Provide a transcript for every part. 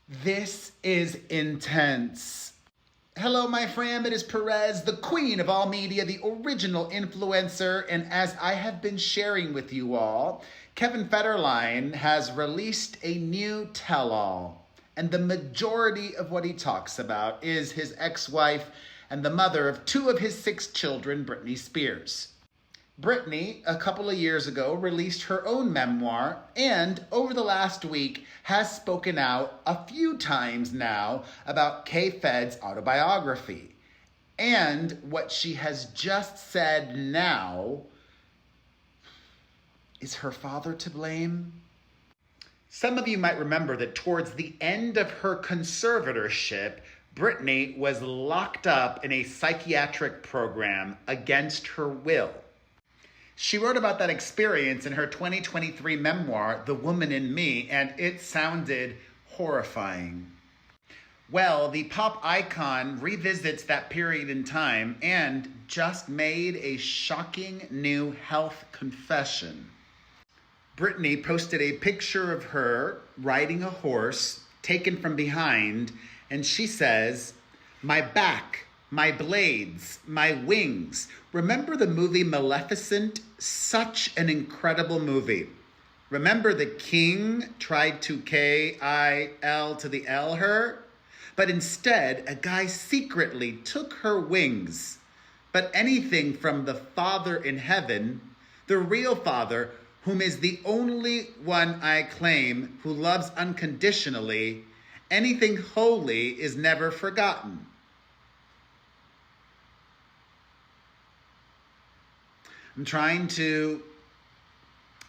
This is intense. Hello, my fam. It is Perez, the queen of all media, the original influencer. And as I have been sharing with you all, Kevin Federline has released a new tell-all. And the majority of what he talks about is his ex-wife and the mother of two of his 6 children, Britney Spears. Britney, a couple of years ago, released her own memoir and over the last week has spoken out a few times now about K-Fed's autobiography. And what she has just said now, is her father to blame? Some of you might remember that towards the end of her conservatorship, Britney was locked up in a psychiatric program against her will. She wrote about that experience in her 2023 memoir, The Woman in Me, and it sounded horrifying. Well, the pop icon revisits that period in time and just made a shocking new health confession. Britney posted a picture of her riding a horse taken from behind, and she says, "My back, my blades, my wings." Remember the movie Maleficent? Such an incredible movie. Remember the king tried to K-I-L to the L her? But instead, a guy secretly took her wings. But anything from the Father in heaven, the real Father, whom is the only one I claim who loves unconditionally, anything holy is never forgotten. I'm trying to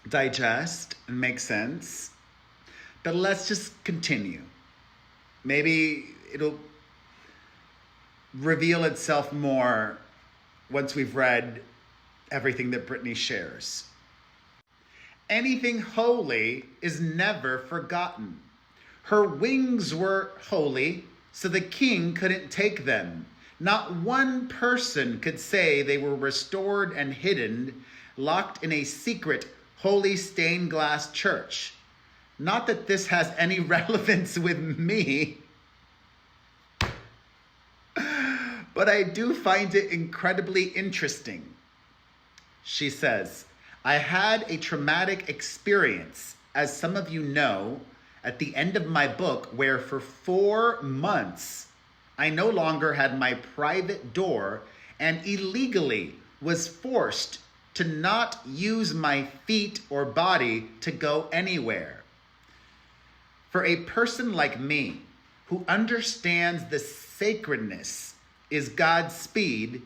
digest and make sense, but let's just continue. Maybe it'll reveal itself more once we've read everything that Britney shares. Anything holy is never forgotten. Her wings were holy, so the king couldn't take them. Not one person could say they were restored and hidden, locked in a secret, holy stained glass church. Not that this has any relevance with me, but I do find it incredibly interesting. She says, "I had a traumatic experience, as some of you know, at the end of my book, where for 4 months, I no longer had my private door and illegally was forced to not use my feet or body to go anywhere. For a person like me, who understands the sacredness is God's speed,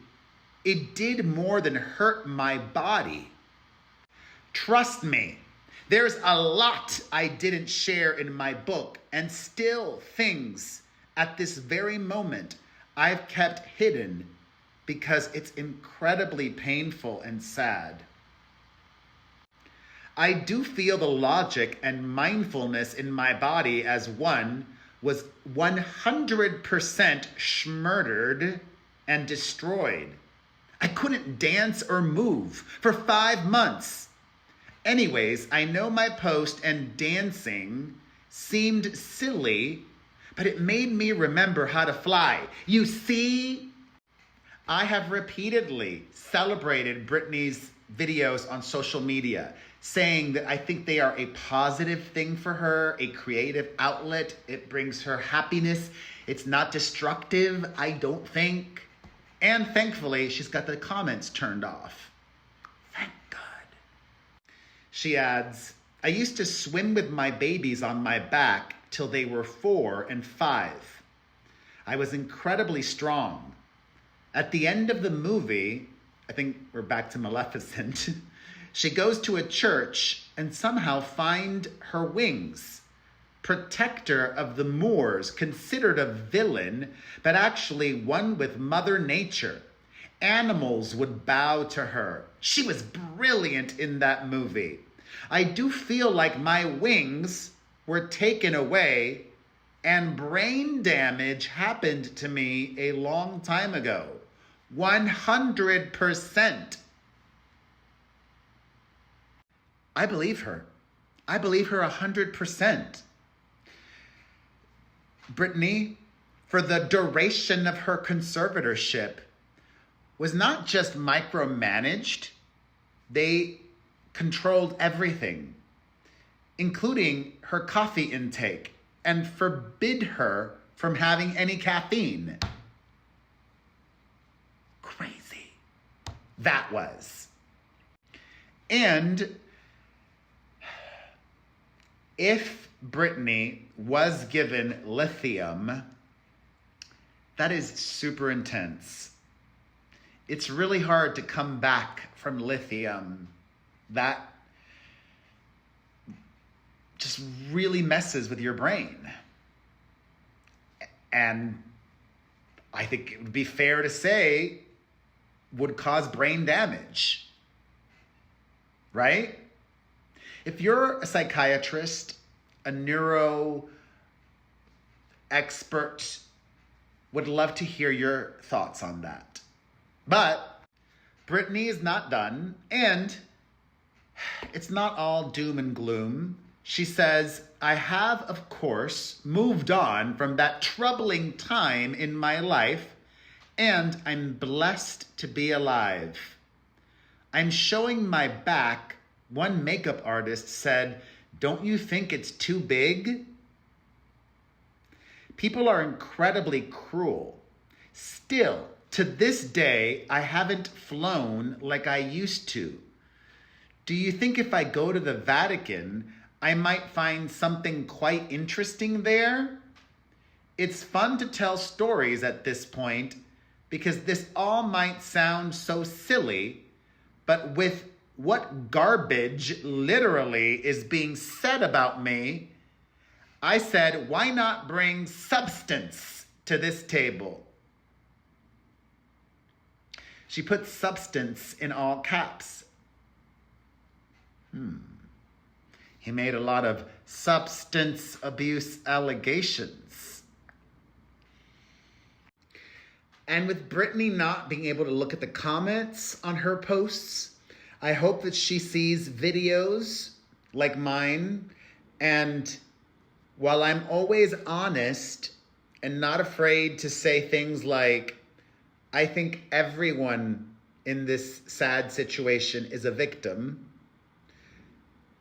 it did more than hurt my body. Trust me, there's a lot I didn't share in my book, and still things at this very moment I've kept hidden because it's incredibly painful and sad. I do feel the logic and mindfulness in my body as one was 100% schmurdered and destroyed. I couldn't dance or move for 5 months. Anyways, I know my post and dancing seemed silly, but it made me remember how to fly. You see, I have repeatedly celebrated Britney's videos on social media, saying that I think they are a positive thing for her, a creative outlet. It brings her happiness. It's not destructive, I don't think. And thankfully, she's got the comments turned off. Thank God. She adds, "I used to swim with my babies on my back till they were 4 and 5. I was incredibly strong. At the end of the movie," I think we're back to Maleficent, "she goes to a church and somehow find her wings. Protector of the Moors, considered a villain, but actually one with Mother Nature. Animals would bow to her. She was brilliant in that movie. I do feel like my wings were taken away and brain damage happened to me a long time ago. 100%. I believe her. I believe her 100%. Britney, for the duration of her conservatorship, was not just micromanaged, they controlled everything, including her coffee intake, and forbid her from having any caffeine. Crazy. That was. And if Britney was given lithium, that is super intense. It's really hard to come back from lithium. That just really messes with your brain. And I think it would be fair to say would cause brain damage. Right? If you're a psychiatrist, a neuro expert, would love to hear your thoughts on that. But Britney is not done, and it's not all doom and gloom. She says, I have, of course, moved on from that troubling time in my life, and I'm blessed to be alive. I'm showing my back. One makeup artist said, don't you think it's too big? People are incredibly cruel. Still, to this day, I haven't flown like I used to. Do you think if I go to the Vatican, I might find something quite interesting there? It's fun to tell stories at this point because this all might sound so silly, but with what garbage literally is being said about me, I said, why not bring substance to this table? She put substance in all caps. He made a lot of substance abuse allegations. And with Britney not being able to look at the comments on her posts, I hope that she sees videos like mine. And while I'm always honest and not afraid to say things like, I think everyone in this sad situation is a victim,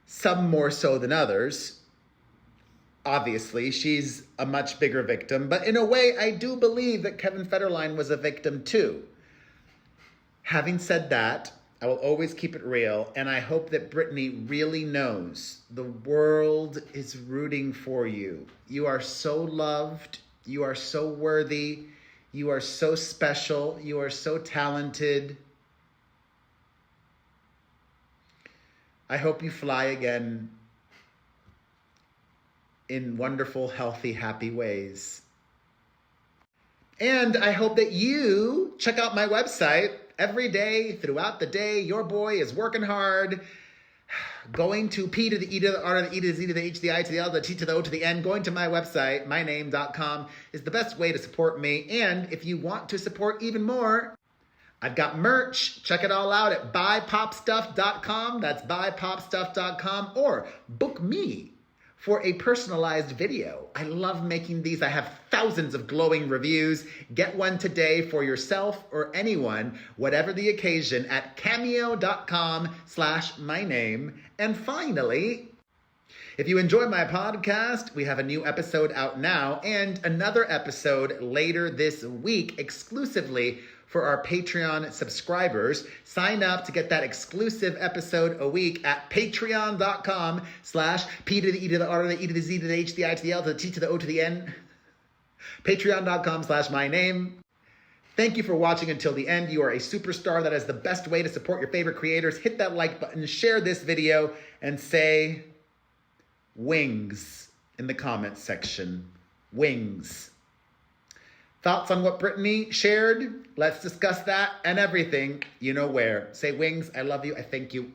some more so than others. Obviously, she's a much bigger victim, but in a way, I do believe that Kevin Federline was a victim too. Having said that, I will always keep it real, and I hope that Britney really knows the world is rooting for you. You are so loved. You are so worthy. You are so special. You are so talented. I hope you fly again in wonderful, healthy, happy ways. And I hope that you check out my website every day, throughout the day. Your boy is working hard, going to P to the E to the R to the E to the Z to the H to the I to the L to the T to the O to the N. Going to my website, myname.com, is the best way to support me. And if you want to support even more, I've got merch. Check it all out at buypopstuff.com. That's buypopstuff.com. Or book me for a personalized video. I love making these. I have thousands of glowing reviews. Get one today for yourself or anyone, whatever the occasion, at cameo.com/myname. And finally, if you enjoy my podcast, we have a new episode out now and another episode later this week exclusively for our Patreon subscribers. Sign up to get that exclusive episode a week at patreon.com/P to the E to the R to the E to the Z to the H to the I to the L to the T to the O to the N. Patreon.com/myname. Thank you for watching until the end. You are a superstar. That is the best way to support your favorite creators. Hit that like button, share this video, and say wings in the comments section. Wings. Thoughts on what Britney shared? Let's discuss that and everything. You know where. Say wings, I love you, I thank you.